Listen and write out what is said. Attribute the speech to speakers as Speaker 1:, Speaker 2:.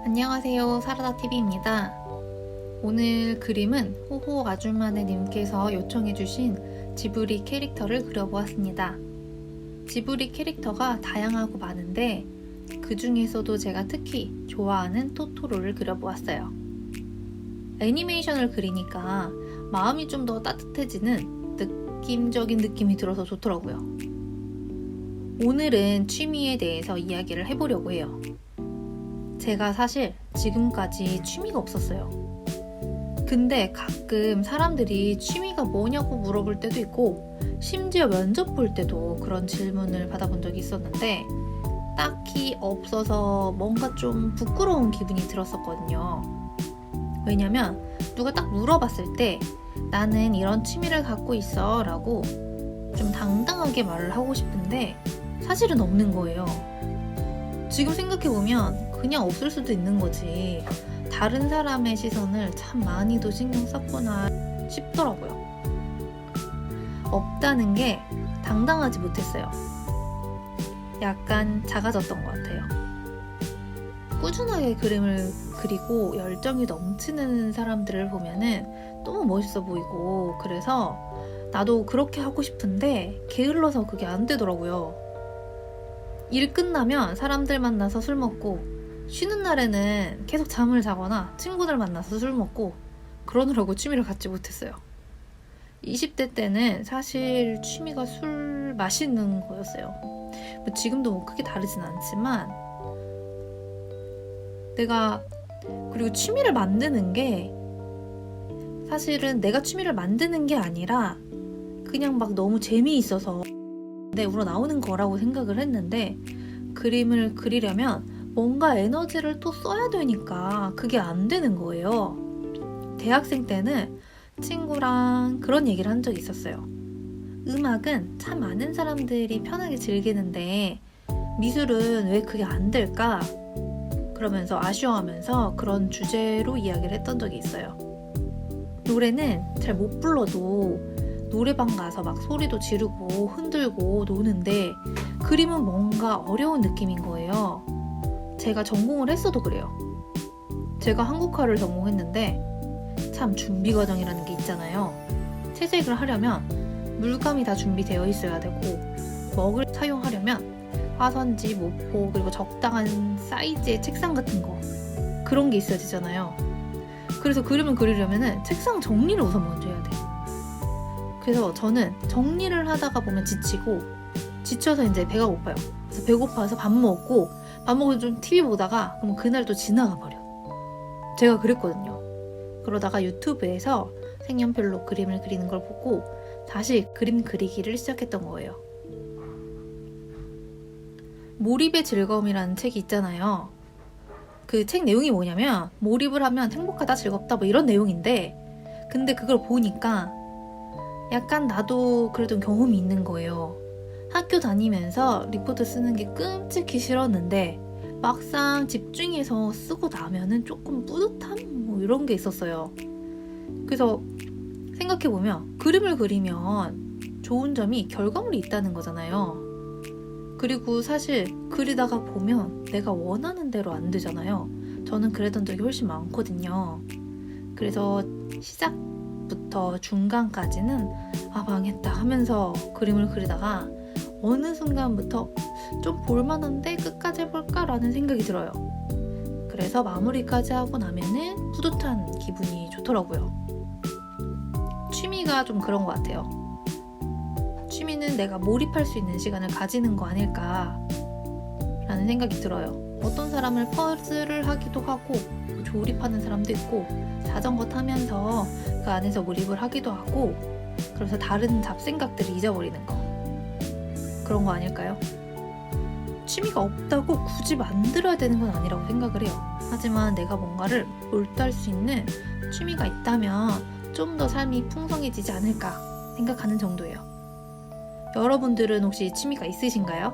Speaker 1: 안녕하세요, 사라다TV입니다. 오늘 그림은 호호 아줌마네 님께서 요청해주신 지브리 캐릭터를 그려보았습니다. 지브리 캐릭터가 다양하고 많은데 그 중에서도 제가 특히 좋아하는 토토로를 그려보았어요. 애니메이션을 그리니까 마음이 좀 더 따뜻해지는 느낌적인 느낌이 들어서 좋더라고요. 오늘은 취미에 대해서 이야기를 해보려고 해요. 제가 사실 지금까지 취미가 없었어요. 근데 가끔 사람들이 취미가 뭐냐고 물어볼 때도 있고 심지어 면접 볼 때도 그런 질문을 받아본 적이 있었는데 딱히 없어서 뭔가 좀 부끄러운 기분이 들었었거든요. 왜냐면 누가 딱 물어봤을 때 나는 이런 취미를 갖고 있어 라고 좀 당당하게 말을 하고 싶은데 사실은 없는 거예요. 지금 생각해보면 그냥 없을 수도 있는 거지. 다른 사람의 시선을 참 많이도 신경 썼구나 싶더라고요. 없다는 게 당당하지 못했어요. 약간 작아졌던 것 같아요. 꾸준하게 그림을 그리고 열정이 넘치는 사람들을 보면은 너무 멋있어 보이고 그래서 나도 그렇게 하고 싶은데 게을러서 그게 안 되더라고요. 일 끝나면 사람들 만나서 술 먹고 쉬는 날에는 계속 잠을 자거나 친구들 만나서 술 먹고 그러느라고 취미를 갖지 못했어요. 20대 때는 사실 취미가 술 마시는 거였어요. 뭐 지금도 뭐 크게 다르진 않지만 내가 그리고 취미를 만드는 게 사실은 내가 취미를 만드는 게 아니라 그냥 막 너무 재미있어서 내 우러나오는 거라고 생각을 했는데 그림을 그리려면 뭔가 에너지를 또 써야 되니까 그게 안 되는 거예요. 대학생 때는 친구랑 그런 얘기를 한 적이 있었어요. 음악은 참 많은 사람들이 편하게 즐기는데 미술은 왜 그게 안 될까? 그러면서 아쉬워하면서 그런 주제로 이야기를 했던 적이 있어요. 노래는 잘 못 불러도 노래방 가서 막 소리도 지르고 흔들고 노는데 그림은 뭔가 어려운 느낌인 거예요. 제가 전공을 했어도 그래요. 제가 한국화를 전공했는데 참 준비 과정이라는 게 있잖아요. 채색을 하려면 물감이 다 준비되어 있어야 되고 먹을 사용하려면 화선지, 모포 그리고 적당한 사이즈의 책상 같은 거 그런 게 있어야 되잖아요. 그래서 그림을 그리려면 책상 정리를 우선 먼저 해야 돼. 그래서 저는 정리를 하다가 보면 지쳐서 이제 배가 고파요. 그래서 배고파서 밥 먹고 좀 TV 보다가 그럼 그날 또 지나가 버려. 제가 그랬거든요. 그러다가 유튜브에서 색연필로 그림을 그리는 걸 보고 다시 그림 그리기를 시작했던 거예요. 몰입의 즐거움이라는 책이 있잖아요. 그 책 내용이 뭐냐면 몰입을 하면 행복하다, 즐겁다 뭐 이런 내용인데 근데 그걸 보니까 약간 나도 그래도 경험이 있는 거예요. 학교 다니면서 리포트 쓰는 게 끔찍히 싫었는데 막상 집중해서 쓰고 나면은 조금 뿌듯함? 뭐 이런 게 있었어요. 그래서 생각해보면 그림을 그리면 좋은 점이 결과물이 있다는 거잖아요. 그리고 사실 그리다가 보면 내가 원하는 대로 안 되잖아요. 저는 그랬던 적이 훨씬 많거든요. 그래서 시작부터 중간까지는 망했다 하면서 그림을 그리다가 어느 순간부터 좀 볼만한데 끝까지 해볼까 라는 생각이 들어요. 그래서 마무리까지 하고 나면은 뿌듯한 기분이 좋더라고요. 취미가 좀 그런 것 같아요. 취미는 내가 몰입할 수 있는 시간을 가지는 거 아닐까 라는 생각이 들어요. 어떤 사람은 퍼즐을 하기도 하고 조립하는 사람도 있고 자전거 타면서 그 안에서 몰입을 하기도 하고 그래서 다른 잡생각들을 잊어버리는 거 그런 거 아닐까요? 취미가 없다고 굳이 만들어야 되는 건 아니라고 생각을 해요. 하지만 내가 뭔가를 몰두할 수 있는 취미가 있다면 좀 더 삶이 풍성해지지 않을까 생각하는 정도예요. 여러분들은 혹시 취미가 있으신가요?